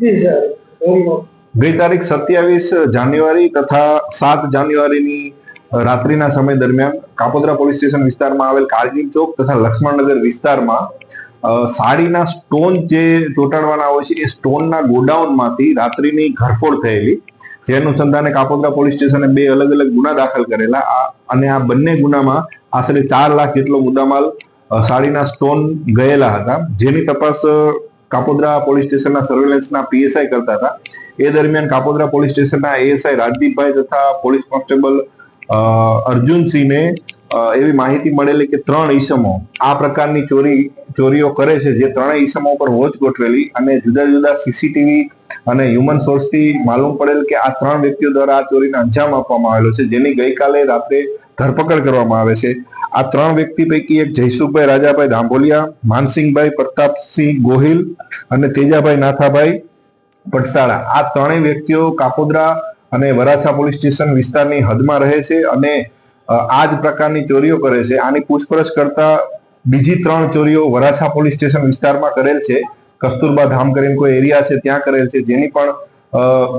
જી sir, ગઈ તારીખ 27 જાન્યુઆરી તથા 7 જાન્યુઆરીની રાત્રિના સમય દરમિયાન કાપોદ્રા પોલીસ સ્ટેશન વિસ્તારમાં આવેલ કારગીલ ચોક તથા લક્ષ્મણનગર વિસ્તારમાં સાડીના સ્ટોન જે ચોંટાડવાના હોય છે એ સ્ટોનના ગોડાઉનમાંથી રાત્રિની ઘરફોડ થયેલી, જે અનુસંધાને કાપોદ્રા પોલીસ સ્ટેશને 2 અલગ અલગ ગુના દાખલ કરેલા અને આ બંને ગુનામાં આશરે 4 લાખ જેટલો મુદ્દામાલ સાડીના સ્ટોન ગયેલા હતા, જેની તપાસ કાપોદ્રા પોલીસ સ્ટેશનના સર્વેલન્સના પીએસઆઈ કરતા હતા. એ દરમિયાન કાપોદ્રા પોલીસ સ્ટેશનના એએસઆઈ રાજદીપભાઈ તથા પોલીસ કોન્સ્ટેબલ અર્જુનસિંહને એવી માહિતી મળેલી કે 3 ઈસમો આ પ્રકારની ચોરીઓ કરે છે, જે 3 ઈસમો પર વોચ ગોઠવેલી અને જુદા જુદા સીસીટીવી અને હ્યુમન સોર્સથી માલુમ પડેલ કે આ 3 વ્યક્તિઓ દ્વારા આ ચોરીને અંજામ આપવામાં આવેલો છે, જેની ગઈકાલે રાત્રે ધરપકડ કરવામાં આવે છે. આ 3 વ્યક્તિ પૈકી એક જયસુખભાઈ રાજાભાઈ દાંભોલિયા, માનસિંહભાઈ પ્રતાપસિંહ ગોહિલ અને તેજાભાઈ નાથાભાઈ પટસાળા, આ 3 વ્યક્તિઓ કાપોદ્રા અને વરાછા પોલીસ સ્ટેશન વિસ્તારની હદમાં રહે છે અને આ જ પ્રકારની ચોરીઓ કરે છે. આની પૂછપરછ કરતા બીજી 3 ચોરીઓ વરાછા પોલીસ સ્ટેશન વિસ્તારમાં કરેલ છે, કસ્તુરબા ધામ કરીને કોઈ એરિયા છે ત્યાં કરેલ છે, જેની પણ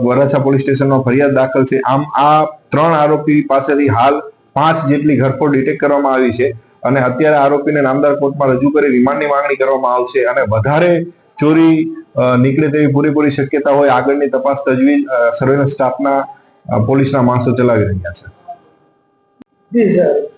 વરાછા પોલીસ સ્ટેશનમાં ફરિયાદ દાખલ છે. આમ આ 3 આરોપી પાસેથી હાલ 5 જેટલી ઘરફોડ ડિટેક્ટ કરવામાં આવી છે અને અત્યારે આરોપીને નામદાર કોર્ટમાં રજૂ કરી રિમાન્ડની માંગણી કરવામાં આવશે અને વધારે ચોરી નીકળે તેવી પૂરેપૂરી શક્યતા હોય આગળની તપાસ તજવીજ સર્વેલન્સ સ્ટાફના પોલીસના માણસો ચલાવી રહ્યા છે. જી સર.